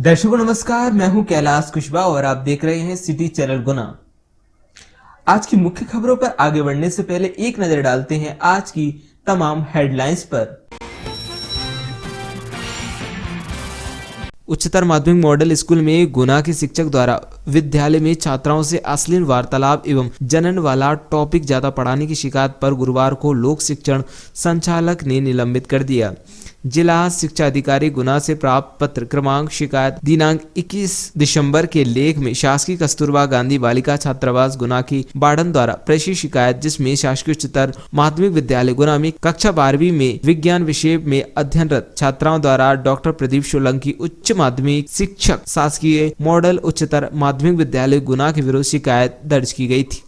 दर्शकों नमस्कार, मैं हूं कैलाश कुशवाहा और आप देख रहे हैं सिटी चैनल गुना। आज की मुख्य खबरों पर आगे बढ़ने से पहले एक नजर डालते हैं आज की तमाम हेडलाइंस पर। उच्चतर माध्यमिक मॉडल स्कूल में गुना के शिक्षक द्वारा विद्यालय में छात्राओं से अश्लील वार्तालाप एवं जनन वाला टॉपिक ज्यादा पढ़ाने की शिकायत पर गुरुवार को लोक शिक्षण संचालक ने निलंबित कर दिया। जिला शिक्षा अधिकारी गुना से प्राप्त पत्र क्रमांक शिकायत दिनांक 21 दिसंबर के लेख में शासकीय कस्तूरबा गांधी बालिका छात्रावास गुना की वार्डन द्वारा प्रेषित शिकायत, जिसमें शासकीय उच्चतर माध्यमिक विद्यालय गुना में कक्षा 12वीं में विज्ञान विषय में अध्ययनरत छात्राओं द्वारा डॉक्टर प्रदीप सोलंकी उच्च माध्यमिक शिक्षक शासकीय मॉडल उच्चतर माध्यमिक विद्यालय गुना के विरुद्ध शिकायत दर्ज की गई थी।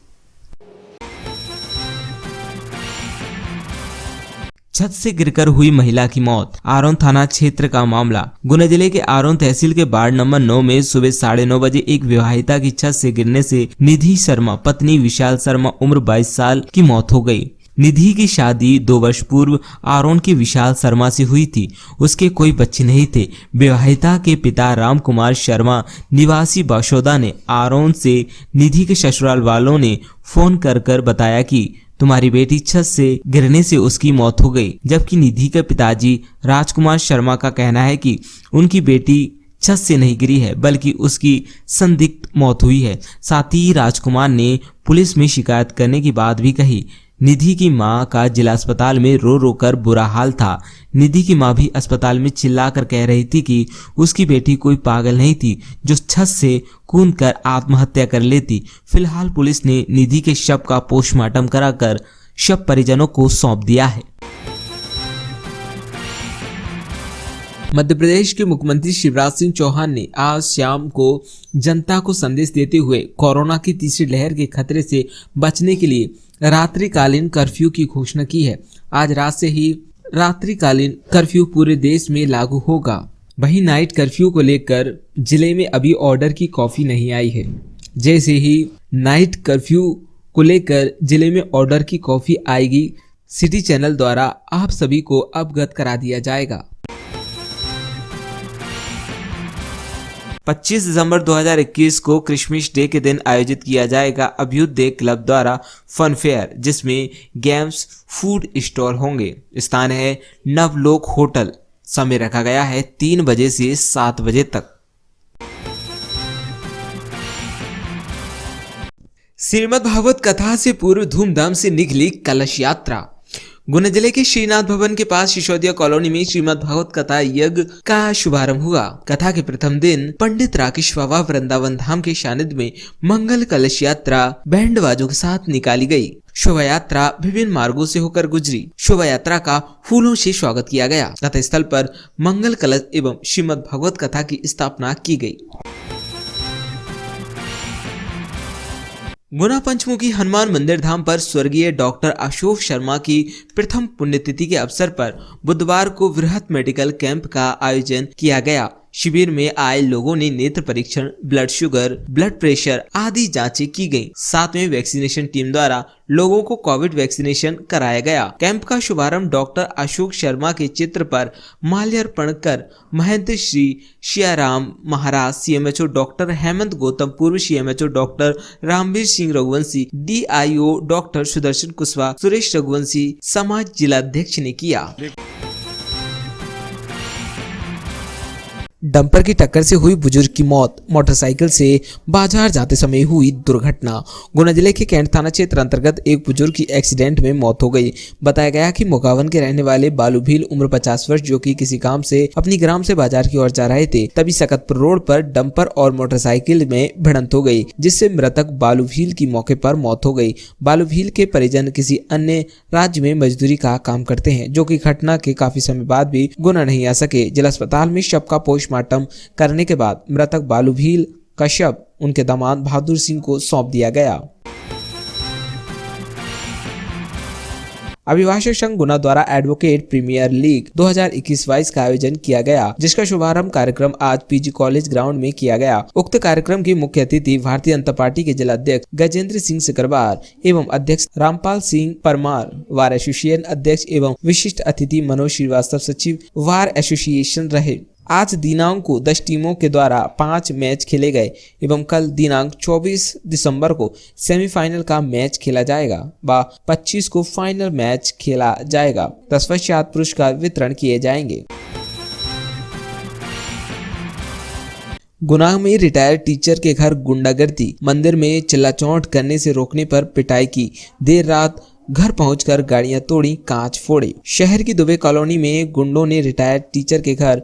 छत से गिरकर हुई महिला की मौत, आरोन थाना क्षेत्र का मामला। गुना जिले के आरोन तहसील के वार्ड नंबर 9 में सुबह 9:30 बजे एक विवाहिता की छत से गिरने से निधि शर्मा पत्नी विशाल शर्मा उम्र 22 साल की मौत हो गई। निधि की शादी 2 वर्ष पूर्व आरोन की विशाल शर्मा से हुई थी। उसके कोई बच्चे नहीं थे। विवाहिता के पिता राम कुमार शर्मा निवासी बाशोदा ने आरोन से निधि के ससुराल वालों ने फोन कर बताया कि तुम्हारी बेटी छत से गिरने से उसकी मौत हो गई, जबकि निधि के पिताजी राजकुमार शर्मा का कहना है कि उनकी बेटी छत से नहीं गिरी है बल्कि उसकी संदिग्ध मौत हुई है। साथ ही राजकुमार ने पुलिस में शिकायत करने की बात भी कही। निधि की मां का जिला अस्पताल में रो रो कर बुरा हाल था। निधि की मां भी अस्पताल में चिल्लाकर कह रही थी कि उसकी बेटी कोई पागल नहीं थी जो छत से कूदकर आत्महत्या कर लेती। फिलहाल पुलिस ने निधि के शव का पोस्टमार्टम कराकर शव परिजनों को सौंप दिया है। मध्य प्रदेश के मुख्यमंत्री शिवराज सिंह चौहान ने आज शाम को जनता को संदेश देते हुए कोरोना की तीसरी लहर के खतरे से बचने के लिए रात्रिकालीन कर्फ्यू की घोषणा की है। आज रात से ही रात्रिकालीन कर्फ्यू पूरे देश में लागू होगा। वहीं नाइट कर्फ्यू को लेकर जिले में अभी ऑर्डर की कॉपी नहीं आई है। जैसे ही नाइट कर्फ्यू को लेकर जिले में ऑर्डर की कॉपी आएगी, सिटी चैनल द्वारा आप सभी को अवगत करा दिया जाएगा। 25 दिसंबर 2021 को क्रिसमस डे के दिन आयोजित किया जाएगा अभ्युदय क्लब द्वारा फन फेयर, जिसमें गेम्स फूड स्टॉल होंगे। स्थान है नवलोक होटल। समय रखा गया है 3 बजे से 7 बजे तक। श्रीमद् भागवत कथा से पूर्व धूमधाम से निकली कलश यात्रा। गुना जिले के श्रीनाथ भवन के पास सिसोदिया कॉलोनी में श्रीमद् भागवत कथा यज्ञ का शुभारंभ हुआ। कथा के प्रथम दिन पंडित राकेश बाबा वृंदावन धाम के सानिध्य में मंगल कलश यात्रा बैंड बाजों के साथ निकाली गई। शोभा यात्रा विभिन्न मार्गों से होकर गुजरी। शोभा यात्रा का फूलों से स्वागत किया गया तथा स्थल पर मंगल कलश एवं श्रीमद् भागवत कथा की स्थापना की गई। गुना पंचमुखी हनुमान मंदिर धाम पर स्वर्गीय डॉक्टर अशोक शर्मा की प्रथम पुण्यतिथि के अवसर पर बुधवार को वृहत मेडिकल कैंप का आयोजन किया गया। शिविर में आए लोगों ने नेत्र परीक्षण, ब्लड शुगर, ब्लड प्रेशर आदि जांचें की गई। साथ में वैक्सीनेशन टीम द्वारा लोगों को कोविड वैक्सीनेशन कराया गया। कैंप का शुभारंभ डॉक्टर अशोक शर्मा के चित्र पर माल्यार्पण कर महंत श्री सियाराम महाराज सीएमएचओ डॉक्टर हेमंत गौतम, पूर्व CMHO doctor Ramveer Singh Raghuvanshi, DIO doctor Sudarshan Kushwaha, Suresh Raghuvanshi, समाज जिलाध्यक्ष ने किया। डंपर की टक्कर से हुई बुजुर्ग की मौत। मोटरसाइकिल से बाजार जाते समय हुई दुर्घटना। गुना जिले के कैंट थाना क्षेत्र अंतर्गत एक बुजुर्ग की एक्सीडेंट में मौत हो गई। बताया गया कि मोकावन के रहने वाले बालू भील उम्र 50 वर्ष, जो कि किसी काम से अपनी ग्राम से बाजार की ओर जा रहे थे, तभी सकतपुर रोड पर डंपर और मोटरसाइकिल में भिड़ंत हो गई, जिससे मृतक बालू भील की मौके पर मौत हो गई। बालू भील के परिजन किसी अन्य राज्य में मजदूरी का काम करते हैं, जो कि घटना के काफी समय बाद भी गुना नहीं आ सके। जिला अस्पताल में शव का पोस्टमार्टम करने के बाद मृतक बालू भील का शव उनके दामाद बहादुर सिंह को सौंप दिया गया। अभिभाषक संघ गुना द्वारा एडवोकेट प्रीमियर लीग 2021-22 का आयोजन किया गया, जिसका शुभारंभ कार्यक्रम आज पीजी कॉलेज ग्राउंड में किया गया। उक्त कार्यक्रम के मुख्य अतिथि भारतीय जनता पार्टी के जिला अध्यक्ष गजेंद्र सिंह सिकरवार एवं अध्यक्ष रामपाल सिंह परमार, वार एसोसिएशन अध्यक्ष एवं विशिष्ट अतिथि मनोज श्रीवास्तव, सचिव वार एसोसिएशन रहे। आज दिनांक को 10 टीमों के द्वारा 5 मैच खेले गए एवं कल दिनांक 24 दिसंबर को सेमीफाइनल का मैच खेला जाएगा व 25 को फाइनल मैच खेला जाएगा। तत्पश्चात पुरस्कार वितरण किए जाएंगे। गुना में रिटायर्ड टीचर के घर गुंडागर्दी, मंदिर में चिल्लाचौंट करने से रोकने पर पिटाई की, देर रात घर पहुंचकर गाड़ियां तोड़ी, कांच फोड़े। शहर की दुबे कॉलोनी में गुंडों ने रिटायर्ड टीचर के घर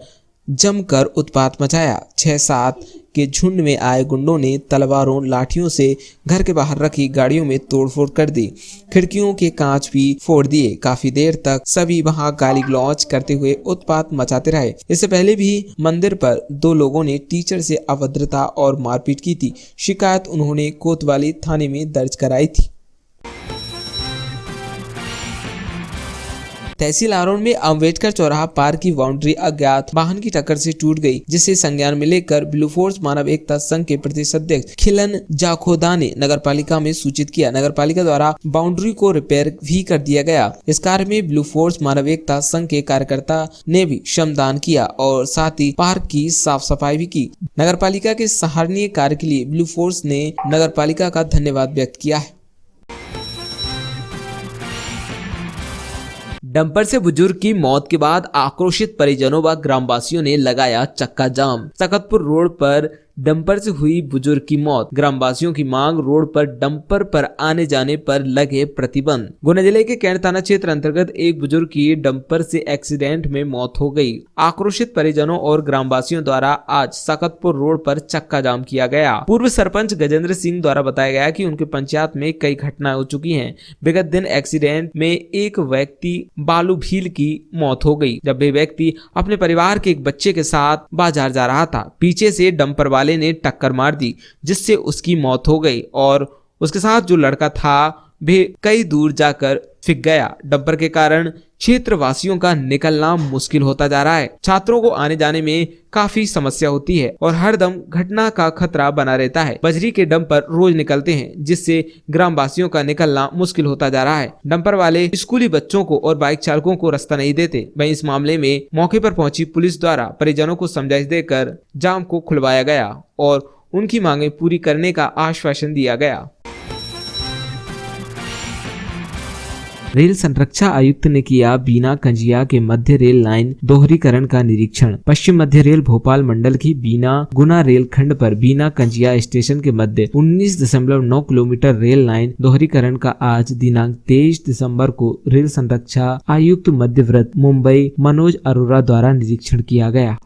जमकर उत्पात मचाया। 6-7 के झुंड में आए गुंडों ने तलवारों लाठियों से घर के बाहर रखी गाड़ियों में तोड़फोड़ कर दी, खिड़कियों के कांच भी फोड़ दिए। काफी देर तक सभी वहां गाली गलौज करते हुए उत्पात मचाते रहे। इससे पहले भी मंदिर पर 2 लोगों ने टीचर से अभद्रता और मारपीट की थी। शिकायत उन्होंने कोतवाली थाने में दर्ज कराई थी। तहसील आरोन में अम्बेडकर चौराहा पार्क की बाउंड्री अज्ञात वाहन की टक्कर से टूट गई, जिसे संज्ञान में लेकर ब्लू फोर्स मानव एकता संघ के प्रदेश अध्यक्ष खिलन जाखोदा ने नगर पालिका में सूचित किया। नगर पालिका द्वारा बाउंड्री को रिपेयर भी कर दिया गया। इस कार्य में ब्लू फोर्स मानव एकता संघ के कार्यकर्ता ने भी श्रमदान किया और साथ ही पार्क की साफ सफाई भी की। नगर पालिका के सराहनीय कार्य के लिए ब्लू फोर्स ने नगर पालिका का धन्यवाद व्यक्त किया है। डंपर से बुजुर्ग की मौत के बाद आक्रोशित परिजनों व ग्रामवासियों ने लगाया चक्का जाम। सकतपुर रोड पर डंपर से हुई बुजुर्ग की मौत, ग्रामवासियों की मांग, रोड पर डंपर पर आने जाने पर लगे प्रतिबंध। गुना जिले के कैंट थाना क्षेत्र अंतर्गत एक बुजुर्ग की डंपर से एक्सीडेंट में मौत हो गई। आक्रोशित परिजनों और ग्रामवासियों द्वारा आज सकतपुर रोड पर चक्का जाम किया गया। पूर्व सरपंच गजेंद्र सिंह द्वारा बताया गया कि उनके पंचायत में कई घटनाएं हो चुकी हैं। विगत दिन एक्सीडेंट में एक व्यक्ति बालू भील की मौत हो गई, जब वे व्यक्ति अपने परिवार के एक बच्चे के साथ बाजार जा रहा था। पीछे से डंपर वाले ने टक्कर मार दी, जिससे उसकी मौत हो गई और उसके साथ जो लड़का था भी कई दूर जाकर फिक गया। डंपर के कारण क्षेत्र वासियों का निकलना मुश्किल होता जा रहा है। छात्रों को आने जाने में काफी समस्या होती है और हर दम घटना का खतरा बना रहता है। बजरी के डंपर रोज निकलते हैं, जिससे ग्राम वासियों का निकलना मुश्किल होता जा रहा है। डंपर वाले स्कूली बच्चों को और बाइक चालकों को रास्ता नहीं देते। वहीं इस मामले में मौके पर पहुंची पुलिस द्वारा परिजनों को समझाइश देकर जाम को खुलवाया गया और उनकी मांगे पूरी करने का आश्वासन दिया गया। रेल संरक्षा आयुक्त ने किया बीना कंजिया के मध्य रेल लाइन दोहरीकरण का निरीक्षण। पश्चिम मध्य रेल भोपाल मंडल की बीना गुना रेल खंड पर बीना कंजिया स्टेशन के मध्य 19.9 किलोमीटर रेल लाइन दोहरीकरण का आज दिनांक 23 दिसंबर को रेल संरक्षा आयुक्त मध्यव्रत मुंबई मनोज अरोरा द्वारा निरीक्षण किया गया।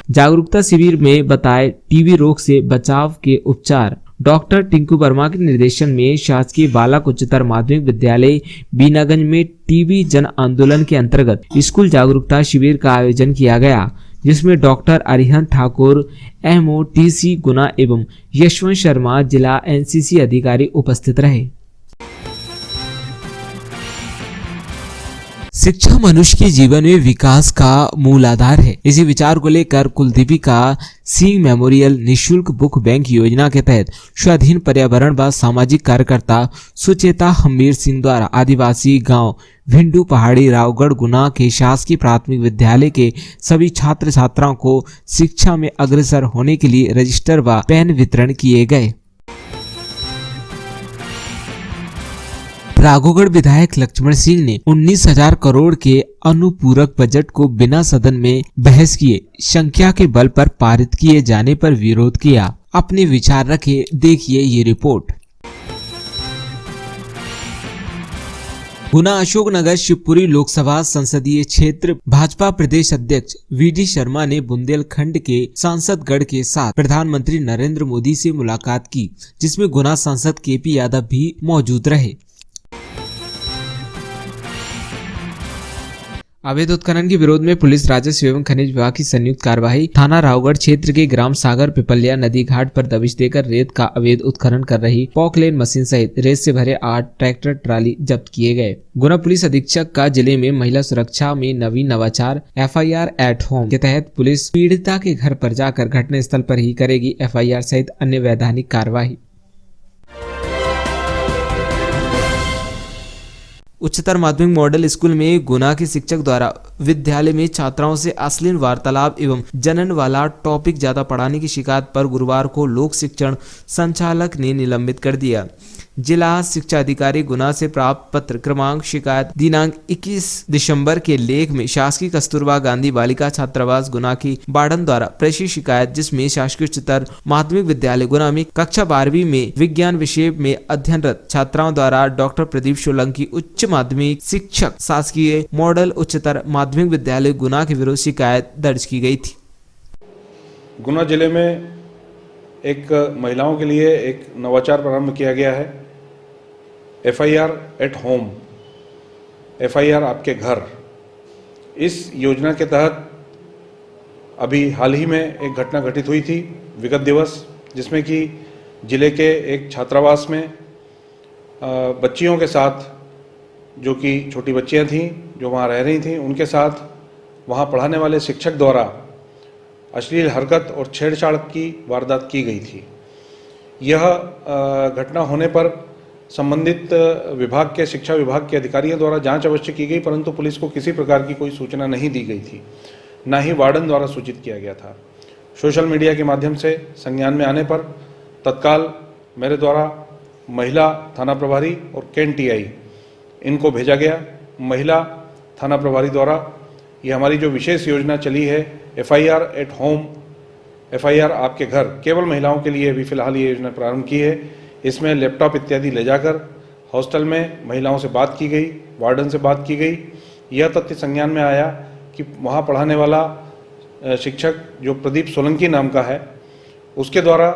जागरूकता शिविर में बताए टीबी रोग से बचाव के उपचार। डॉक्टर टिंकू वर्मा के निर्देशन में शासकीय बालक उच्चतर माध्यमिक विद्यालय बीनागंज में टीबी जन आंदोलन के अंतर्गत स्कूल जागरूकता शिविर का आयोजन किया गया, जिसमें डॉक्टर अरिहंत ठाकुर MOTC गुना एवं यशवंत शर्मा जिला NCC अधिकारी उपस्थित रहे। शिक्षा मनुष्य के जीवन में विकास का मूल आधार है। इसी विचार को लेकर कुलदीपिका सिंह मेमोरियल निशुल्क बुक बैंक योजना के तहत स्वाधीन पर्यावरण व सामाजिक कार्यकर्ता सुचेता हमीर सिंह द्वारा आदिवासी गांव भिंडू पहाड़ी रावगढ़ गुना के शासकीय प्राथमिक विद्यालय के सभी छात्र छात्राओं को शिक्षा में अग्रसर होने के लिए रजिस्टर व पेन वितरण किए गए। राघोगढ़ विधायक लक्ष्मण सिंह ने 19,000 करोड़ के अनुपूरक बजट को बिना सदन में बहस किए संख्या के बल पर पारित किए जाने पर विरोध किया। अपने विचार रखे, देखिए ये रिपोर्ट। गुना अशोकनगर शिवपुरी लोकसभा संसदीय क्षेत्र भाजपा प्रदेश अध्यक्ष VD शर्मा ने बुंदेलखंड के सांसदगढ़ के साथ प्रधानमंत्री नरेंद्र मोदी से मुलाकात की, जिसमें गुना सांसद KP यादव भी मौजूद रहे। अवैध उत्खनन के विरोध में पुलिस राजस्व एवं खनिज विभाग की संयुक्त कार्यवाही। थाना रावगढ़ क्षेत्र के ग्राम सागर पिपलिया नदी घाट पर दबिश देकर रेत का अवैध उत्खनन कर रही पॉकलेन मशीन सहित रेत से भरे 8 ट्रैक्टर ट्राली जब्त किए गए। गुना पुलिस अधीक्षक का जिले में महिला सुरक्षा में नवीन नवाचार FIR एट होम के तहत पुलिस पीड़िता के घर पर जाकर घटना स्थल पर ही करेगी FIR सहित अन्य वैधानिक कार्यवाही। उच्चतर माध्यमिक मॉडल स्कूल में गुना के शिक्षक द्वारा विद्यालय में छात्राओं से अश्लील वार्तालाप एवं जनन वाला टॉपिक ज्यादा पढ़ाने की शिकायत पर गुरुवार को लोक शिक्षण संचालक ने निलंबित कर दिया। जिला शिक्षा अधिकारी गुना से प्राप्त पत्र क्रमांक शिकायत दिनांक 21 दिसंबर के लेख में शासकीय कस्तूरबा गांधी बालिका छात्रावास गुना की वार्डन द्वारा प्रेषित शिकायत, जिसमें शासकीय उच्चतर माध्यमिक विद्यालय गुना में कक्षा 12वीं में विज्ञान विषय में अध्ययनरत छात्राओं द्वारा डॉक्टर प्रदीप सोलंकी उच्च माध्यमिक शिक्षक शासकीय मॉडल उच्चतर माध्यमिक विद्यालय गुना के विरुद्ध शिकायत दर्ज की गई थी। गुना जिले में एक महिलाओं के लिए एक नवाचार प्रारंभ किया गया है, FIR एट होम, FIR आपके घर। इस योजना के तहत अभी हाल ही में एक घटना घटित हुई थी विगत दिवस, जिसमें कि जिले के एक छात्रावास में बच्चियों के साथ, जो कि छोटी बच्चियां थीं जो वहाँ रह रही थीं, उनके साथ वहाँ पढ़ाने वाले शिक्षक द्वारा अश्लील हरकत और छेड़छाड़ की वारदात की गई थी। यह घटना होने पर संबंधित विभाग के शिक्षा विभाग के अधिकारियों द्वारा जांच अवश्य की गई, परंतु पुलिस को किसी प्रकार की कोई सूचना नहीं दी गई थी, न ही वार्डन द्वारा सूचित किया गया था। सोशल मीडिया के माध्यम से संज्ञान में आने पर तत्काल मेरे द्वारा महिला थाना प्रभारी और कैंट TI इनको भेजा गया। महिला थाना प्रभारी द्वारा ये हमारी जो विशेष योजना चली है FIR एट होम, FIR आपके घर, केवल महिलाओं के लिए अभी फिलहाल ये योजना प्रारंभ की है। इसमें लैपटॉप इत्यादि ले जाकर हॉस्टल में महिलाओं से बात की गई, वार्डन से बात की गई। यह तथ्य संज्ञान में आया कि वहाँ पढ़ाने वाला शिक्षक जो प्रदीप सोलंकी नाम का है, उसके द्वारा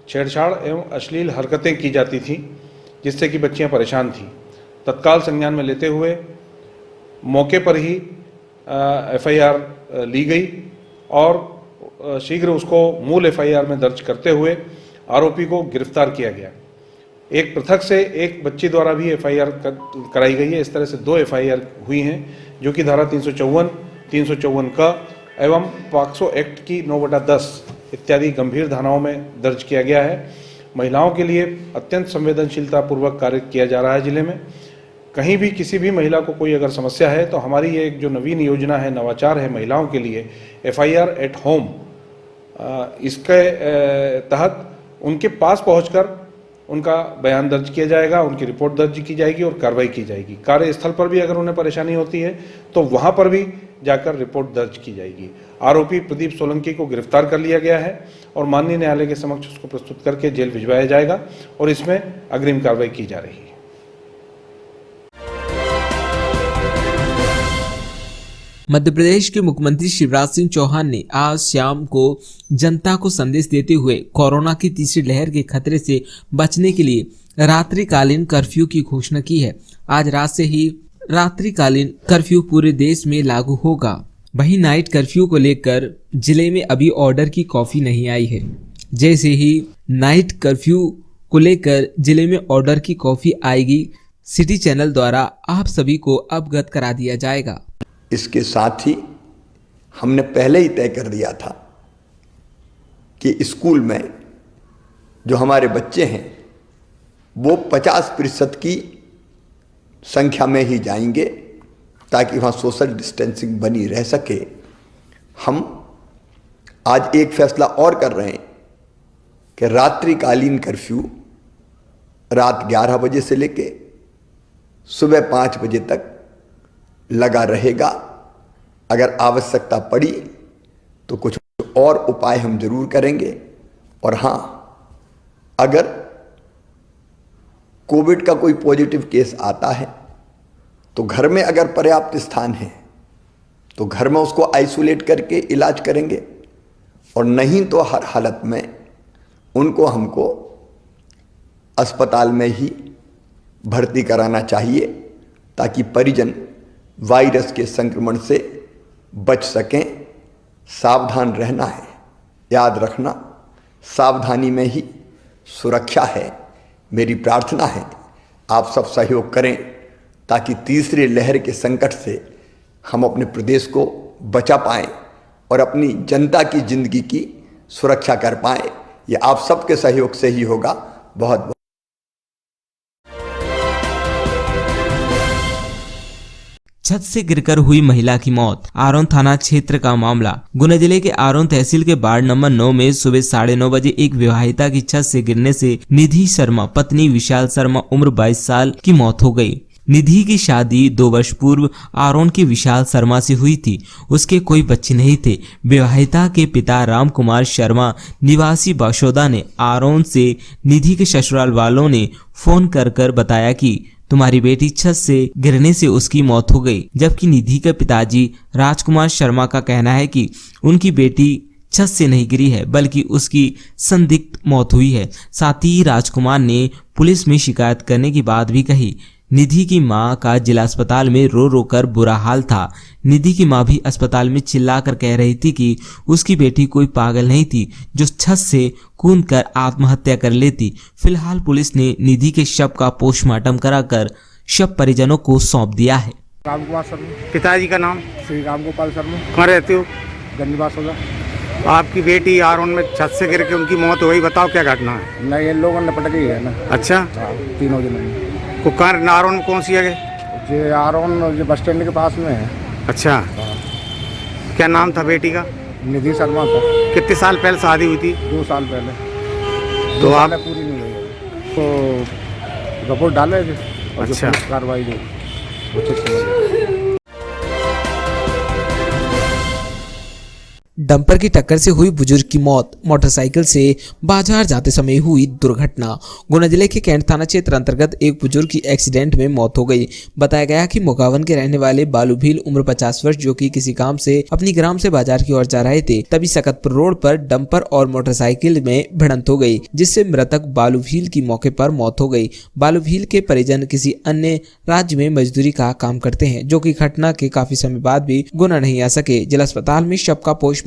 छेड़छाड़ एवं अश्लील हरकतें की जाती थीं, जिससे कि बच्चियाँ परेशान थीं। तत्काल संज्ञान में लेते हुए मौके पर ही FIR ली गई और शीघ्र उसको मूल FIR में दर्ज करते हुए आरोपी को गिरफ्तार किया गया। एक पृथक से एक बच्ची द्वारा भी FIR कराई गई है। इस तरह से 2 FIR हुई हैं, जो कि धारा 354, 354 का एवं पॉक्सो एक्ट की 9/10 इत्यादि गंभीर धाराओं में दर्ज किया गया है। महिलाओं के लिए अत्यंत संवेदनशीलता पूर्वक कार्य किया जा रहा है जिले में। कहीं भी किसी भी महिला को कोई अगर समस्या है तो हमारी ये एक जो नवीन योजना है, नवाचार है महिलाओं के लिए, FIR एट होम, इसके तहत उनके पास पहुंचकर उनका बयान दर्ज किया जाएगा, उनकी रिपोर्ट दर्ज की जाएगी और कार्रवाई की जाएगी। कार्यस्थल पर भी अगर उन्हें परेशानी होती है तो वहां पर भी जाकर रिपोर्ट दर्ज की जाएगी। आरोपी प्रदीप सोलंकी को गिरफ्तार कर लिया गया है और माननीय न्यायालय के समक्ष उसको प्रस्तुत करके जेल भिजवाया जाएगा और इसमें अग्रिम कार्रवाई की जा रही है। मध्य प्रदेश के मुख्यमंत्री शिवराज सिंह चौहान ने आज शाम को जनता को संदेश देते हुए कोरोना की तीसरी लहर के खतरे से बचने के लिए रात्रिकालीन कर्फ्यू की घोषणा की है। आज रात से ही रात्रिकालीन कर्फ्यू पूरे देश में लागू होगा। वहीं नाइट कर्फ्यू को लेकर जिले में अभी ऑर्डर की कॉपी नहीं आई है। जैसे ही नाइट कर्फ्यू को लेकर जिले में ऑर्डर की कॉपी आएगी, सिटी चैनल द्वारा आप सभी को अवगत करा दिया जाएगा। इसके साथ ही हमने पहले ही तय कर दिया था कि स्कूल में जो हमारे बच्चे हैं वो 50% की संख्या में ही जाएंगे ताकि वहाँ सोशल डिस्टेंसिंग बनी रह सके। हम आज एक फैसला और कर रहे हैं कि रात्रिकालीन कर्फ्यू रात 11 बजे से लेके सुबह 5 बजे तक लगा रहेगा। अगर आवश्यकता पड़ी तो कुछ और उपाय हम जरूर करेंगे। और हाँ, अगर कोविड का कोई पॉजिटिव केस आता है तो घर में अगर पर्याप्त स्थान है तो घर में उसको आइसोलेट करके इलाज करेंगे, और नहीं तो हर हालत में उनको हमको अस्पताल में ही भर्ती कराना चाहिए ताकि परिजन वायरस के संक्रमण से बच सकें। सावधान रहना है, याद रखना सावधानी में ही सुरक्षा है। मेरी प्रार्थना है आप सब सहयोग करें ताकि तीसरी लहर के संकट से हम अपने प्रदेश को बचा पाएं और अपनी जनता की जिंदगी की सुरक्षा कर पाएं। ये आप सबके सहयोग से ही होगा। बहुत छत से गिरकर हुई महिला की मौत। आरोन थाना क्षेत्र का मामला। गुना जिले के आरोन तहसील के वार्ड नंबर 9 में सुबह 9:30 बजे एक विवाहिता की छत से गिरने से निधि शर्मा पत्नी विशाल शर्मा उम्र 22 साल की मौत हो गई। निधि की शादी 2 वर्ष पूर्व आरोन की विशाल शर्मा से हुई थी। उसके कोई बच्चे नहीं थे। विवाहिता के पिता राम कुमार शर्मा निवासी बशौदा ने आरोन से निधि के ससुराल वालों ने फोन कर बताया कि तुम्हारी बेटी छत से गिरने से उसकी मौत हो गई। जबकि निधि के पिताजी राजकुमार शर्मा का कहना है कि उनकी बेटी छत से नहीं गिरी है बल्कि उसकी संदिग्ध मौत हुई है। साथ ही राजकुमार ने पुलिस में शिकायत करने की बात भी कही। निधि की मां का जिला अस्पताल में रो कर बुरा हाल था। निधि की मां भी अस्पताल में चिल्लाकर कह रही थी कि उसकी बेटी कोई पागल नहीं थी जो छत से कूदकर आत्महत्या कर लेती। फिलहाल पुलिस ने निधि के शव का पोस्टमार्टम कराकर शव परिजनों को सौंप दिया है। राम कुमार शर्मा। पिताजी का नाम? श्री राम गोपाल शर्मा। कहाँ रहते हो? गंजबास होगा। आपकी बेटी आरोन में छत से गिर के उनकी मौत हो गई, बताओ क्या घटना है? नहीं, ये लोगों ने पटक ही है ना। अच्छा, हाँ, तीनों दिनों में। को कहाँ आरोन में कौन सी जगह? ये आरोन जो बस स्टैंड के पास में है। अच्छा, क्या नाम था बेटी का? निधि शर्मा था। कितने साल पहले शादी हुई थी? 2 साल पहले। तो आप पूरी नहीं हुई तो रिपोर्ट डाले थे। और अच्छा। जो कार्रवाई जो उचित समझ। डंपर की टक्कर से हुई बुजुर्ग की मौत। मोटरसाइकिल से बाजार जाते समय हुई दुर्घटना। गुना जिले के कैंट थाना क्षेत्र अंतर्गत एक बुजुर्ग की एक्सीडेंट में मौत हो गई। बताया गया कि मोगावन के रहने वाले बालू भील उम्र 50 वर्ष जो कि किसी काम से अपनी ग्राम से बाजार की ओर जा रहे थे, तभी सकतपुर रोड पर डंपर और मोटरसाइकिल में भिड़ंत हो गई, जिससे मृतक बालू भील की मौके पर मौत हो गई। बालू भील के परिजन किसी अन्य राज्य में मजदूरी का काम करते हैं, जो कि घटना के काफी समय बाद भी गुना नहीं आ सके। जिला अस्पताल में शव का पोस्टमार्टम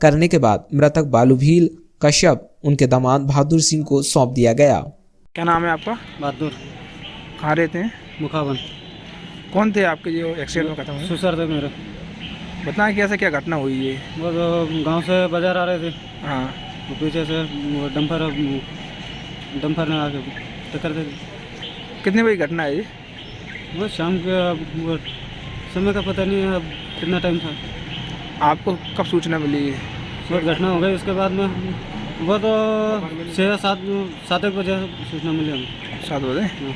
करने के बाद मृतक बालू भील का शव उनके दामाद बहादुर सिंह को सौंप दिया गया। क्या नाम है आपका? बहादुर। कहाँ रहते हैं? मुखावन। कौन थे आपके जो एक्सीडेंट में खत्म हुए? ससुर थे मेरे। बताएं कैसे क्या घटना हुई है? वो गांव से बाजार आ रहे थे, हाँ, वो पीछे से वो डंपर ने आके टक्कर दे दी। कितने बजे घटना है ये? वो शाम के वो समय का पता नहीं है, अब कितना टाइम था। आपको कब सूचना मिली? वो घटना हो गई, उसके बाद में वो तो 6-7 बजे सूचना मिली हमें। 7 बजे? हाँ।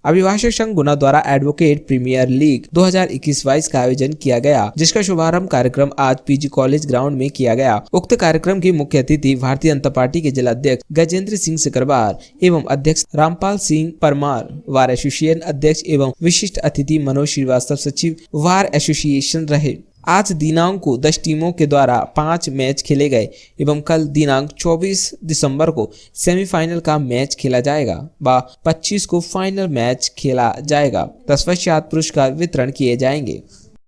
अभिभाषक संघ गुना द्वारा एडवोकेट प्रीमियर लीग 2021-22 का आयोजन किया गया, जिसका शुभारंभ कार्यक्रम आज पीजी कॉलेज ग्राउंड में किया गया। उक्त कार्यक्रम की मुख्य अतिथि भारतीय जनता पार्टी के जिला अध्यक्ष गजेंद्र सिंह सिकरवार एवं अध्यक्ष रामपाल सिंह परमार, वार एसोसिएशन अध्यक्ष एवं विशिष्ट अतिथि मनोज श्रीवास्तव, सचिव वार एसोसिएशन रहे। आज दिनांक को 10 टीमों के द्वारा 5 मैच खेले गए एवं कल दिनांक 24 दिसंबर को सेमीफाइनल का मैच खेला जाएगा व 25 को फाइनल मैच खेला जाएगा। तत्पश्चात पुरस्कार वितरण किए जाएंगे।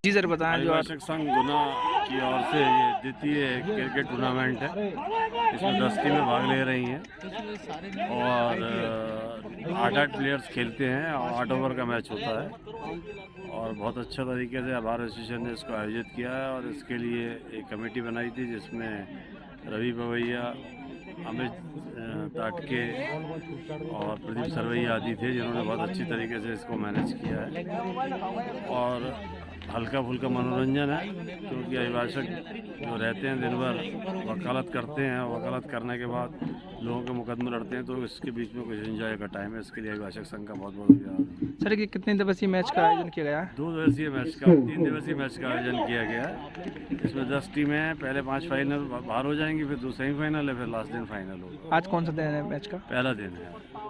जी सर, बताएं जो आप। अभिभाषक संघ गुना की ओर से ये द्वितीय क्रिकेट टूर्नामेंट है। इसमें 10 टीमें भाग ले रही हैं और 8 प्लेयर्स खेलते हैं और 8 ओवर का मैच होता है और बहुत अच्छा तरीके से आभार एसोसिएशन ने इसको आयोजित किया है और इसके लिए एक कमेटी बनाई थी जिसमें रवि पवैया, अमित ताटके और प्रदीप सरवैया आदि थे, जिन्होंने बहुत अच्छी तरीके से इसको मैनेज किया है। और हल्का फुल्का मनोरंजन है, क्योंकि अभिभाषक जो रहते हैं दिन भर वकालत करते हैं, वकालत करने के बाद लोगों के मुकदमे लड़ते हैं, तो इसके बीच में कुछ एंजॉय का टाइम है। इसके लिए अभिभाषक संघ का बहुत बहुत धन्यवाद। सर, कि कितने दिवसीय मैच का आयोजन किया गया? 2 दिवसीय मैच का 3 दिवसीय मैच का आयोजन किया गया है। इसमें 10 टीमें हैं, पहले 5 फाइनल बाहर हो जाएंगी, फिर 2 सेमीफाइनल है, फिर लास्ट दिन फाइनल होगा। आज कौन सा दिन है मैच का? पहला दिन है।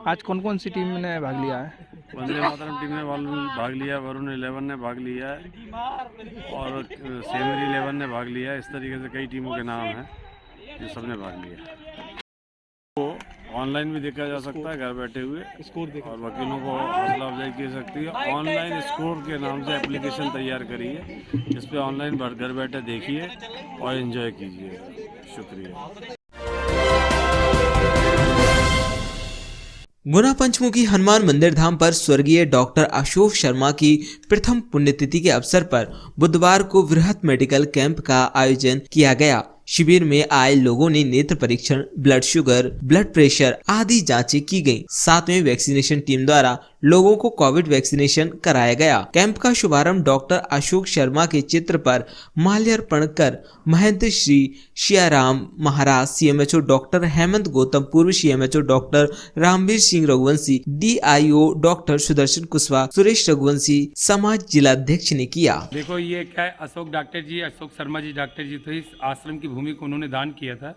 आज कौन कौन सी टीम ने भाग लिया है? वंदे मातरम टीम ने भाग लिया, वरुण 11 ने भाग लिया है और सेमरी 11 ने भाग लिया है। इस तरीके से कई टीमों के नाम हैं जो सबने भाग लिया। तो ऑनलाइन भी देखा जा सकता है घर बैठे हुए, और वकीलों को हौसला अफजाई की सकती है। ऑनलाइन स्कोर के नाम से एप्लीकेशन तैयार करी है, इस पर ऑनलाइन घर बैठे देखिए और एंजॉय कीजिए। शुक्रिया। गुना पंचमुखी हनुमान मंदिर धाम पर स्वर्गीय डॉक्टर अशोक शर्मा की प्रथम पुण्यतिथि के अवसर पर बुधवार को वृहत मेडिकल कैंप का आयोजन किया गया। शिविर में आए लोगों ने नेत्र परीक्षण, ब्लड शुगर, ब्लड प्रेशर आदि जांचें की गयी। साथ में वैक्सीनेशन टीम द्वारा लोगों को कोविड वैक्सीनेशन कराया गया। कैंप का शुभारंभ डॉक्टर अशोक शर्मा के चित्र पर माल्यार्पण कर महंत श्री सियाराम महाराज, सीएमएचओ डॉक्टर हेमंत गौतम, पूर्व CMHO doctor Ramveer Singh Raghuvanshi, DIO doctor Sudarshan Kushwaha, Suresh Raghuvanshi, समाज जिलाध्यक्ष ने किया। देखो ये क्या है, अशोक शर्मा जी डॉक्टर जी तो इस आश्रम की भूमि को उन्होंने दान किया था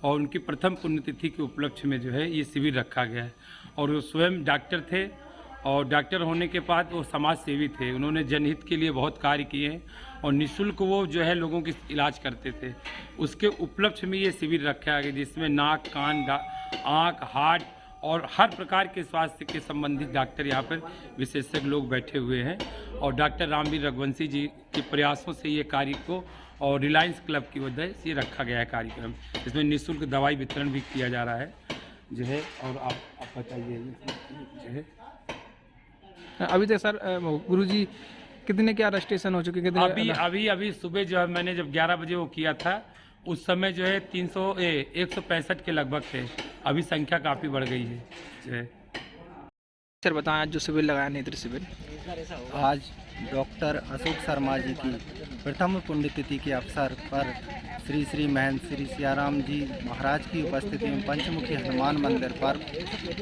और उनकी प्रथम पुण्यतिथि के उपलक्ष्य में जो है ये शिविर रखा गया है। और वो स्वयं डॉक्टर थे और डॉक्टर होने के बाद वो समाज सेवी थे। उन्होंने जनहित के लिए बहुत कार्य किए हैं और निःशुल्क वो जो है लोगों की इलाज करते थे। उसके उपलक्ष्य में ये शिविर रखा गया जिसमें नाक, कान, आँख, हार्ट और हर प्रकार के स्वास्थ्य के संबंधित डॉक्टर यहाँ पर विशेषज्ञ लोग बैठे हुए हैं। और डॉक्टर रामवीर रघुवंशी जी के प्रयासों से ये कार्य को और रिलायंस क्लब की वजह से ये रखा गया है कार्यक्रम। इसमें निःशुल्क दवाई वितरण भी किया जा रहा है जो है। और आप बताइए जो है अभी तक सर गुरुजी कितने क्या रजिस्ट्रेशन हो चुके? कितने अभी सुबह जो है मैंने जब 11 बजे वो किया था उस समय जो है 165 के लगभग थे। अभी संख्या काफ़ी बढ़ गई है जो है। सर बताएं, आज जो शिविर लगाया नेत्र शिविर, आज डॉक्टर अशोक शर्मा जी की प्रथम पुण्यतिथि के अवसर पर श्री श्री महंत श्री सियाराम जी महाराज की उपस्थिति में पंचमुखी हनुमान मंदिर पर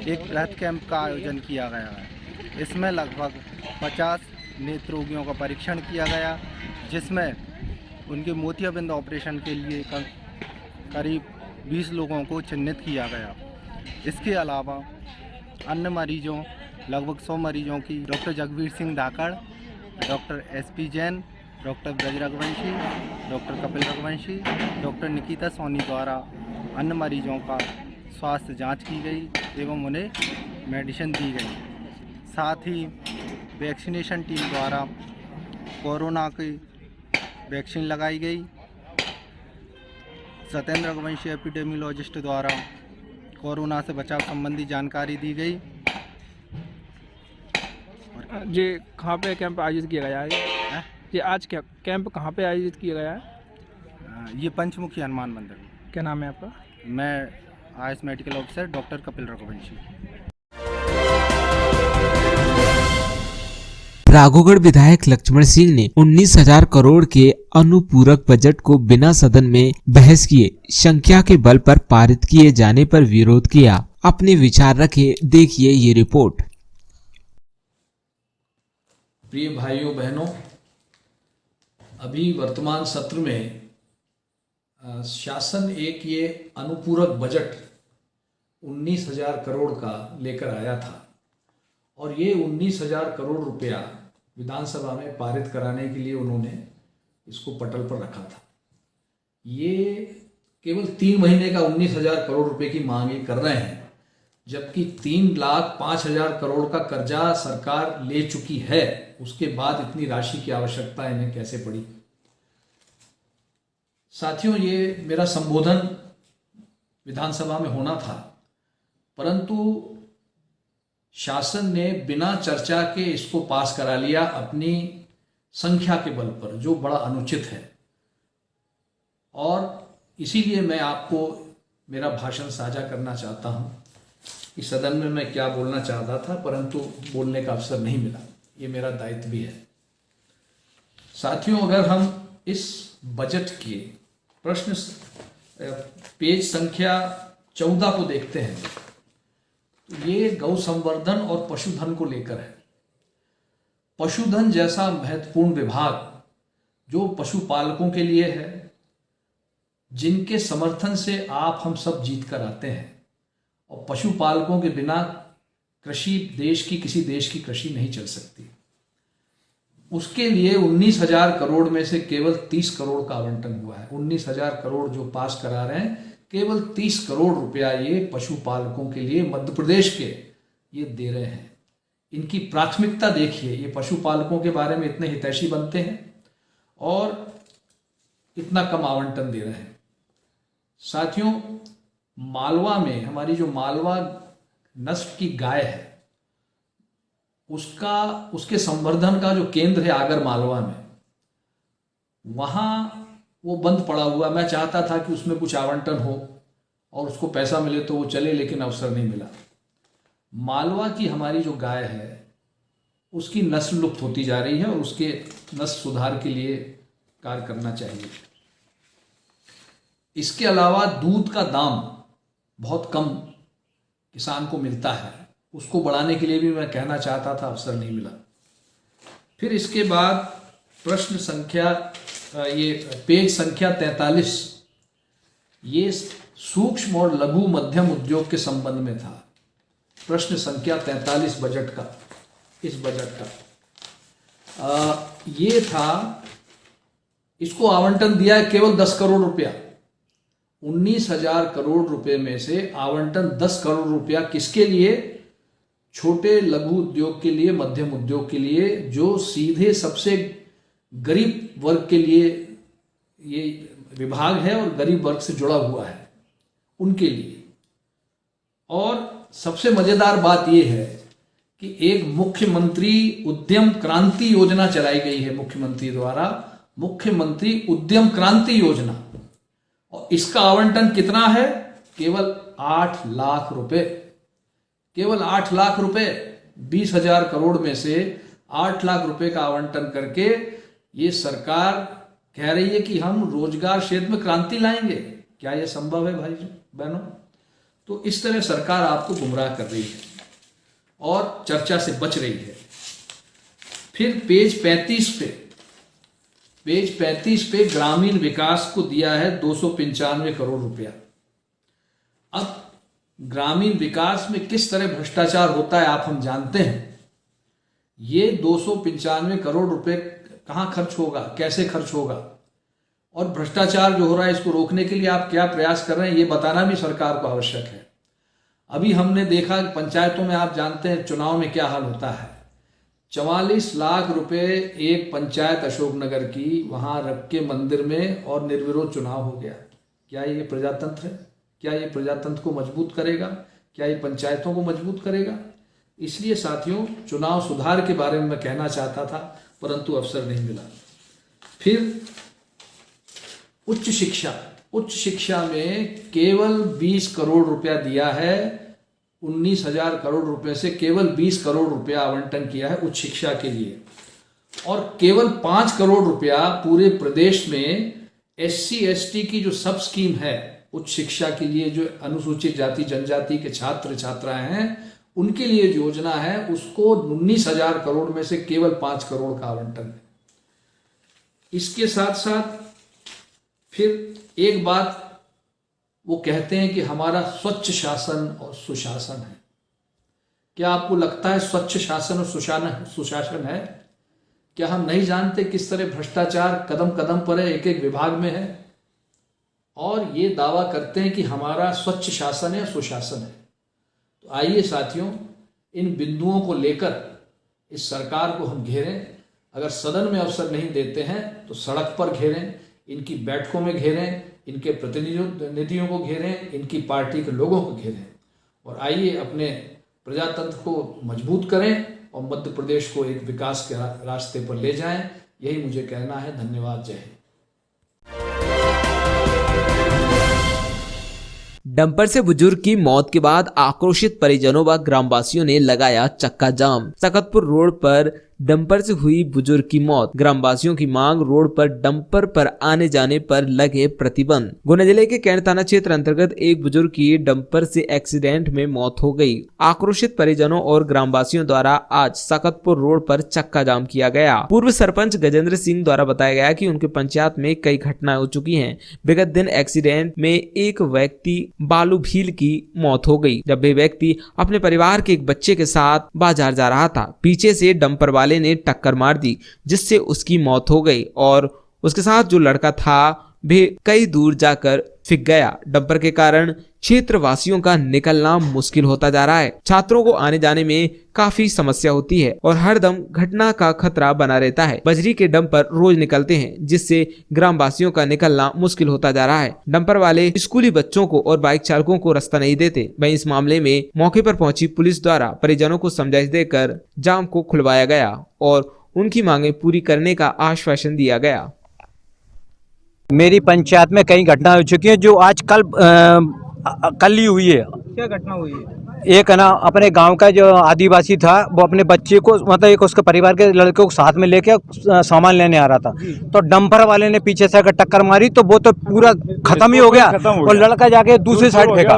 एक बृहद कैंप का आयोजन किया गया है। इसमें लगभग 50 नेत्र रोगियों का परीक्षण किया गया, जिसमें उनके मोतियाबिंद ऑपरेशन के लिए करीब 20 लोगों को चिन्हित किया गया। इसके अलावा अन्य मरीजों, लगभग 100 मरीजों की doctor Jagveer Singh Dhakad, doctor SP Jain, doctor Braj Raghuvanshi, doctor Kapil Raghuvanshi, doctor Nikita Soni द्वारा अन्य मरीजों का स्वास्थ्य जांच की गई एवं उन्हें मेडिसिन दी गई। साथ ही वैक्सीनेशन टीम द्वारा कोरोना की वैक्सीन लगाई गई। सत्येंद्र रघुवंशी एपिडेमियोलॉजिस्ट द्वारा कोरोना से बचाव संबंधी जानकारी दी गई। ये कहाँ पे कैंप आयोजित किया गया है? ये आज क्या कैंप कहाँ पे आयोजित किया गया है? ये पंचमुखी हनुमान मंदिर। क्या नाम है आपका? मैं Ayush medical officer doctor Kapil Raghuvanshi. Raghogarh विधायक लक्ष्मण सिंह ने 19,000 करोड़ के अनुपूरक बजट को बिना सदन में बहस किए संख्या के बल पर पारित किए जाने पर विरोध किया। अपने विचार रखे, देखिए ये रिपोर्ट। प्रिय भाइयों बहनों, अभी वर्तमान सत्र में शासन एक ये अनुपूरक बजट 19,000 करोड़ का लेकर आया था और ये 19,000 करोड़ रुपया विधानसभा में पारित कराने के लिए उन्होंने इसको पटल पर रखा था। ये केवल 3 महीने का 19,000 करोड़ रुपए की मांग कर रहे हैं, जबकि 3,05,000 करोड़ का कर्जा सरकार ले चुकी है। उसके बाद इतनी राशि की आवश्यकता इन्हें कैसे पड़ी? साथियों, ये मेरा संबोधन विधानसभा में होना था, परंतु शासन ने बिना चर्चा के इसको पास करा लिया अपनी संख्या के बल पर, जो बड़ा अनुचित है। और इसीलिए मैं आपको मेरा भाषण साझा करना चाहता हूं कि सदन में मैं क्या बोलना चाहता था, परंतु बोलने का अवसर नहीं मिला। ये मेरा दायित्व भी है। साथियों, अगर हम इस बजट के प्रश्न पेज संख्या 14 को देखते हैं तो ये गौ संवर्धन और पशुधन को लेकर है। पशुधन जैसा महत्वपूर्ण विभाग जो पशुपालकों के लिए है, जिनके समर्थन से आप हम सब जीत कर आते हैं, और पशुपालकों के बिना कृषि किसी देश की कृषि नहीं चल सकती। उसके लिए 19,000 करोड़ में से केवल 30 करोड़ का आवंटन हुआ है। 19,000 करोड़ जो पास करा रहे हैं, केवल 30 करोड़ रुपया ये पशुपालकों के लिए मध्य प्रदेश के ये दे रहे हैं। इनकी प्राथमिकता देखिए, ये पशुपालकों के बारे में इतने हितैषी बनते हैं और इतना कम आवंटन दे रहे हैं। साथियों, मालवा में हमारी जो मालवा नस्ल की गाय है, उसके संवर्धन का जो केंद्र है आगर मालवा में, वहाँ वो बंद पड़ा हुआ। मैं चाहता था कि उसमें कुछ आवंटन हो और उसको पैसा मिले तो वो चले, लेकिन अवसर नहीं मिला। मालवा की हमारी जो गाय है उसकी नस्ल लुप्त होती जा रही है और उसके नस्ल सुधार के लिए कार्य करना चाहिए। इसके अलावा दूध का दाम बहुत कम किसान को मिलता है, उसको बढ़ाने के लिए भी मैं कहना चाहता था, अवसर नहीं मिला। फिर इसके बाद प्रश्न संख्या ये पेज संख्या 43, ये सूक्ष्म और लघु मध्यम उद्योग के संबंध में था। प्रश्न संख्या 43 बजट का, इस बजट का ये था, इसको आवंटन दिया है केवल 10 करोड़ रुपया। 19,000 करोड़ रुपए में से आवंटन 10 करोड़ रुपया किसके लिए? छोटे लघु उद्योग के लिए, मध्यम उद्योग के लिए, जो सीधे सबसे गरीब वर्ग के लिए ये विभाग है और गरीब वर्ग से जुड़ा हुआ है, उनके लिए। और सबसे मजेदार बात यह है कि एक मुख्यमंत्री उद्यम क्रांति योजना चलाई गई है मुख्यमंत्री द्वारा, मुख्यमंत्री उद्यम क्रांति योजना, और इसका आवंटन कितना है? केवल 8 लाख रुपए, केवल 8 लाख रुपए। 20,000 करोड़ में से 8 लाख रुपए का आवंटन करके ये सरकार कह रही है कि हम रोजगार क्षेत्र में क्रांति लाएंगे। क्या यह संभव है भाई बहनों? तो इस तरह सरकार आपको गुमराह कर रही है और चर्चा से बच रही है। फिर पेज 35 पे ग्रामीण विकास को दिया है 295 करोड़ रुपया। अब ग्रामीण विकास में किस तरह भ्रष्टाचार होता है आप हम जानते हैं। ये 295 करोड़ रुपए कहाँ खर्च होगा, कैसे खर्च होगा, और भ्रष्टाचार जो हो रहा है इसको रोकने के लिए आप क्या प्रयास कर रहे हैं, ये बताना भी सरकार को आवश्यक है। अभी हमने देखा पंचायतों में, आप जानते हैं चुनाव में क्या हाल होता है। 44 लाख रुपए एक पंचायत अशोकनगर की वहां रख के मंदिर में और निर्विरोध चुनाव हो गया। क्या ये प्रजातंत्र है? क्या ये प्रजातंत्र को मजबूत करेगा? क्या ये पंचायतों को मजबूत करेगा? इसलिए साथियों, चुनाव सुधार के बारे में मैं कहना चाहता था, परंतु अवसर नहीं मिला। फिर उच्च शिक्षा में केवल 20 करोड़ रुपया दिया है। 19,000 करोड़ रुपए से केवल 20 करोड़ रुपया आवंटन किया है उच्च शिक्षा के लिए, और केवल 5 करोड़ रुपया पूरे प्रदेश में SC ST की जो सब स्कीम है उच्च शिक्षा के लिए, जो अनुसूचित जाति जनजाति के छात्र छात्राएं हैं उनके लिए जो योजना है, उसको 19,000 करोड़ में से केवल 5 करोड़ का आवंटन है। इसके साथ साथ फिर एक बात वो कहते हैं कि हमारा स्वच्छ शासन और सुशासन है। क्या आपको लगता है स्वच्छ शासन और सुशासन है? क्या हम नहीं जानते किस तरह भ्रष्टाचार कदम कदम पर है, एक एक विभाग में है, और ये दावा करते हैं कि हमारा स्वच्छ शासन है, सुशासन है। तो आइए साथियों, इन बिंदुओं को लेकर इस सरकार को हम घेरें। अगर सदन में अवसर नहीं देते हैं तो सड़क पर घेरें, इनकी बैठकों में घेरें, इनके प्रतिनिधियों को घेरें, इनकी पार्टी के लोगों को घेरें, और आइए अपने प्रजातंत्र को मजबूत करें और मध्य प्रदेश को एक विकास के रास्ते पर ले जाएं। यही मुझे कहना है। धन्यवाद। जय हिंद। डंपर से बुजुर्ग की मौत के बाद आक्रोशित परिजनों व ग्रामवासियों ने लगाया चक्का जाम। तखतपुर रोड पर डंपर से हुई बुजुर्ग की मौत। ग्रामवासियों की मांग, रोड पर डंपर पर आने जाने पर लगे प्रतिबंध। गुना जिले के कैंट थाना क्षेत्र अंतर्गत एक बुजुर्ग की डंपर से एक्सीडेंट में मौत हो गई। आक्रोशित परिजनों और ग्रामवासियों द्वारा आज तखतपुर रोड पर चक्का जाम किया गया। पूर्व सरपंच गजेंद्र सिंह द्वारा बताया गया कि उनके पंचायत में कई घटनाएं हो चुकी हैं। विगत दिन एक्सीडेंट में एक व्यक्ति बालू भील की मौत हो गई, जब वे व्यक्ति अपने परिवार के एक बच्चे के साथ बाजार जा रहा था। पीछे से डंपर वाले ने टक्कर मार दी, जिससे उसकी मौत हो गई और उसके साथ जो लड़का था भी कई दूर जाकर फिक गया। डंपर के कारण क्षेत्रवासियों का निकलना मुश्किल होता जा रहा है। छात्रों को आने जाने में काफी समस्या होती है और हरदम घटना का खतरा बना रहता है। बजरी के डंपर रोज निकलते हैं, जिससे ग्रामवासियों का निकलना मुश्किल होता जा रहा है। डंपर वाले स्कूली बच्चों को और बाइक चालकों को रास्ता नहीं देते। वहीं इस मामले में मौके पर पहुंची पुलिस द्वारा परिजनों को समझाइश देकर जाम को खुलवाया गया और उनकी मांगे पूरी करने का आश्वासन दिया गया। मेरी पंचायत में कई घटना हो चुकी है जो आज कल ही हुई है। क्या घटना हुई है? एक है ना अपने गांव का जो आदिवासी था वो अपने बच्चे को मतलब एक उसके परिवार के लड़के को साथ में लेके सामान लेने आ रहा था, तो डंपर वाले ने पीछे से आकर टक्कर मारी तो वो तो पूरा खत्म ही हो गया और लड़का जाके दूसरी साइड फेंका।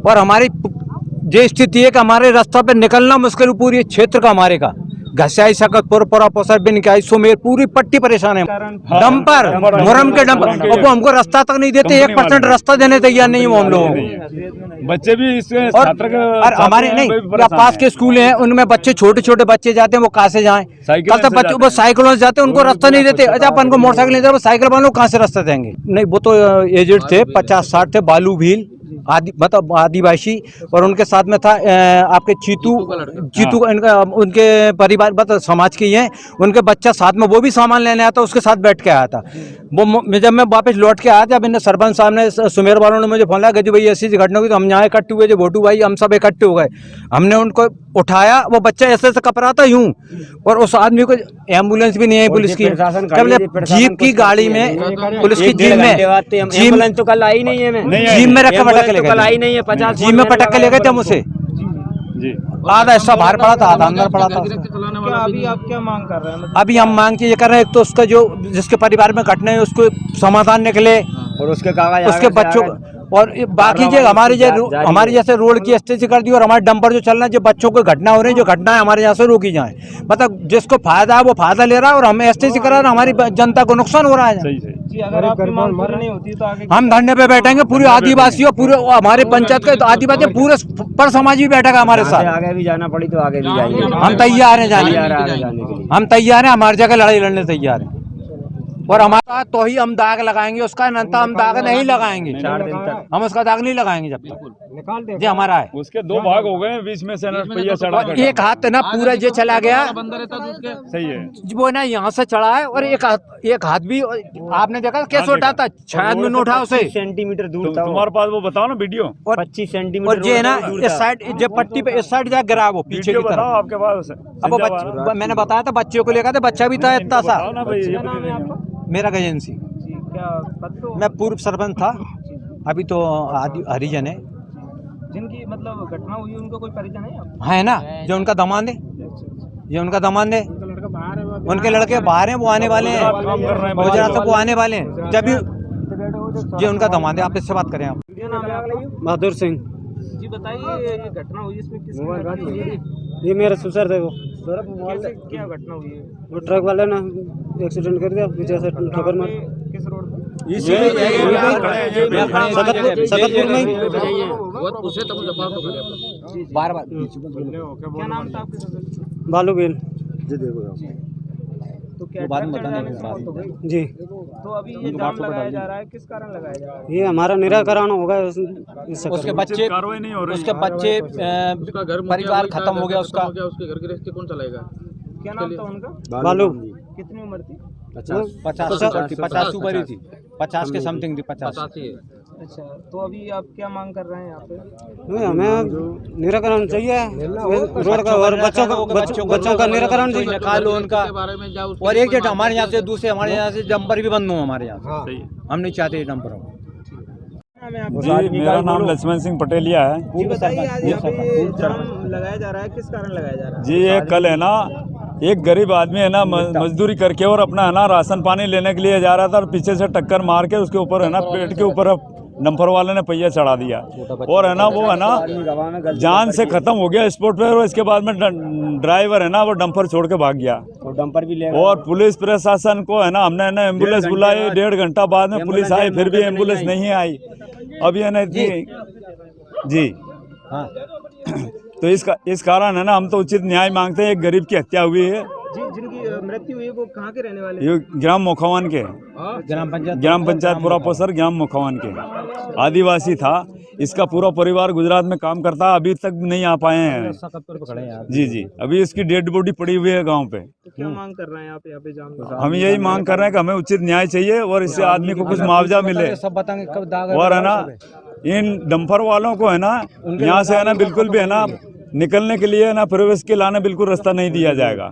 और हमारी ये स्थिति है कि हमारे रास्ता पे निकलना मुश्किल, पूरी क्षेत्र का हमारे का घसियाई सकतपुर पोरापोसर बिनकाई सुमेर पूरी पट्टी परेशान है। डंपर मुरम के डंपर वो हमको रास्ता तक नहीं देते, 1% रास्ता देने तैयार नहीं है हम लोग। बच्चे भी इससे और हमारे नहीं पास के स्कूल हैं उनमें बच्चे छोटे छोटे बच्चे जाते हैं, वो कहाँ से जाएं? कल तक बच्चे वो साइकिलों से जाते हैं, उनको रास्ता नहीं देते। अच्छा अपन को मोटरसाइकिल नहीं दे, साइकिल वालों कहाँ से रास्ता देंगे? नहीं वो तो एजेड थे, 50-60 थे, बालू भील मतलब आदिवासी, और उनके साथ में था आपके चीतू उनके परिवार मतलब समाज के ही हैं, उनके बच्चा साथ में वो भी सामान लेने आया था, उसके साथ बैठ के आया था। वो जब मैं वापस लौट के आया था, अब इन सरपंच साहब ने सुमेर वालों ने मुझे फोन लगाया कि भाई ऐसी घटना हुई, तो हम यहाँ इकट्ठे हुए, जो भोटू भाई हम सब इकट्ठे हो गए। हमने उनको उठाया, वो बच्चा ऐसे ऐसे कपड़ा था यूं, और उस आदमी को एम्बुलेंस भी नहीं है पुलिस की, जीप की गाड़ी में पुलिस की जीप में तो कल आई नहीं है, जीप में रखा पटक ले गए, जीप में पटक के ले गए थे हम उसे। आधा हिस्सा बाहर पड़ा था, आधा अंदर पड़ा था। क्या अभी आप क्या मांग कर रहे हैं? अभी हम मांग ये कर रहे हैं, एक तो उसका जो जिसके परिवार में घटना है उसको समाधान निकले, और उसके कागज उसके बच्चों और बाकी जो हमारे जैसे रोड की स्थिति कर दी, और हमारे डंपर जो चल रहे हैं, जो बच्चों को घटना हो रही है, जो घटना है हमारे यहाँ से रोकी जाए। मतलब जिसको फायदा है वो फायदा ले रहा है, और हमें स्थिति करा रहा है, हमारी जनता को नुकसान हो रहा है। जी, अगर आपकी मांग पूरी नहीं होती तो आगे हम धरने पे बैठेंगे, पूरे आदिवासी और पूरे हमारे पंचायत के आदिवासी पूरे पर समाज भी बैठेगा हमारे साथ। आगे भी जाना पड़ी तो आगे भी जाएंगे, हम तैयार हैं जाने के लिए, हम तैयार हैं, हमारी जगह लड़ाई लड़ने तैयार हैं, और हमारा तो ही हम दाग लगाएंगे उसका, नंता हम दाग नहीं लगाएंगे, 4 दिन तक हम उसका दाग नहीं लगाएंगे जब तक ये हमारा है। उसके 2 भाग हो गए, बीच में से पहिया चढ़ा, एक हाथ ना पूरा ये चला गया, सही है वो ना यहाँ से चढ़ा है, और एक हाथ भी आपने देखा कैसे उठा था, शायद में उठा उसे सेंटीमीटर दूर था। तुम्हारे पास वो बताओ ना वीडियो, 25 सेंटीमीटर, और ये ना इस साइड जो पट्टी पे इस साइड जाकर गिरा, वो पीछे की तरफ आपके पास। अब मैंने बताया था बच्चों को लेकर, था बच्चा भी था इतना सा। मेरा गजेंसी, मैं पूर्व सरपंच था, अभी तो हरिजन है। जिनकी मतलब घटना हुई उनको कोई परिजन है ना, जो उनका दामाद है, ये उनका दामाद है, उनके लड़के बाहर हैं, वो आने वाले हैं गुजरात से, वो आने वाले हैं, जब ये उनका दामाद है। आप इससे बात करें। आप बहादुर सिंह जी, बताइए ये घटना हुई इसमें किसकी? ये मेरा ससुर थे, वो क्या घटना हुई है? वो ट्रक वाले ने एक्सीडेंट कर दिया, पीछे से ठोकर मार। किस रोड पे? सकतपुर में बार-बार क्या नाम था आपके? बालू बेल तो क्या बाद में बताने जी। तो अभी ये जाम लगाया जा रहा है, किस कारण लगाया जा रहा है? ये हमारा निराकरण होगा, उसके बच्चे कार्रवाई नहीं हो रही, उसके बच्चे परिवार खत्म हो गया, उसका उसके घर गृहस्थी कौन चलाएगा? क्या नाम था उनका? बालू। कितनी उम्र थी? 50 ऊपर ही थी, 50 के समथिंग थी, 50। अच्छा, तो अभी आप क्या मांग कर रहे हैं यहाँ पे? हमें निराकरण चाहिए रोड का, और बच्चों का निराकरण चाहिए, निकालो उनका। और एक जेट हमारे यहाँ से, दूसरे हमारे यहाँ से डंपर भी बंद हो हमारे यहाँ से, हम नहीं चाहते ये डंपर हो। जी, मेरा नाम लक्ष्मण सिंह पटेलिया है। जी, बताइए आज यहाँ पे जाम लगाया जा रहा है, किस कारण लगाया जा रहा है? जी, ये कल है ना, एक गरीब आदमी है ना, मजदूरी करके और अपना है ना राशन पानी लेने के लिए जा रहा था, और पीछे से टक्कर मार के उसके ऊपर है ना, पेट के ऊपर डंपर वाले ने पहिया चढ़ा दिया, और है ना वो है ना जान से खत्म हो गया स्पॉट पे। और इसके बाद में ड्राइवर है ना वो डंपर छोड़ के भाग गया, और डंपर भी ले, और पुलिस प्रशासन को है ना हमने ना एम्बुलेंस बुलाई, 1.5 घंटा बाद में पुलिस आई, फिर भी एम्बुलेंस नहीं आई। अभी है ना जी हाँ तो इस कारण है ना हम तो उचित न्याय मांगते हैं। एक गरीब की हत्या हुई है जी, जिनकी मृत्यु हुई वो कहाँ के रहने वाले? ये ग्राम मोखवान के, ग्राम पंचायत पोरापोसर ग्राम मोखवान के आदिवासी था। इसका पूरा परिवार गुजरात में काम करता है, अभी तक नहीं आ पाए हैं। जी, अभी इसकी डेड बॉडी पड़ी हुई है गांव पे। तो क्या मांग कर रहे हैं आप यहाँ पे जाम? हम यही मांग कर रहे हैं कि हमें उचित न्याय चाहिए, और इससे आदमी को कुछ मुआवजा मिले। और है ना इन डंपर वालों को है ना यहाँ से है ना बिल्कुल भी है ना निकलने के लिए ना प्रवेश के लाने बिल्कुल रास्ता नहीं दिया जाएगा।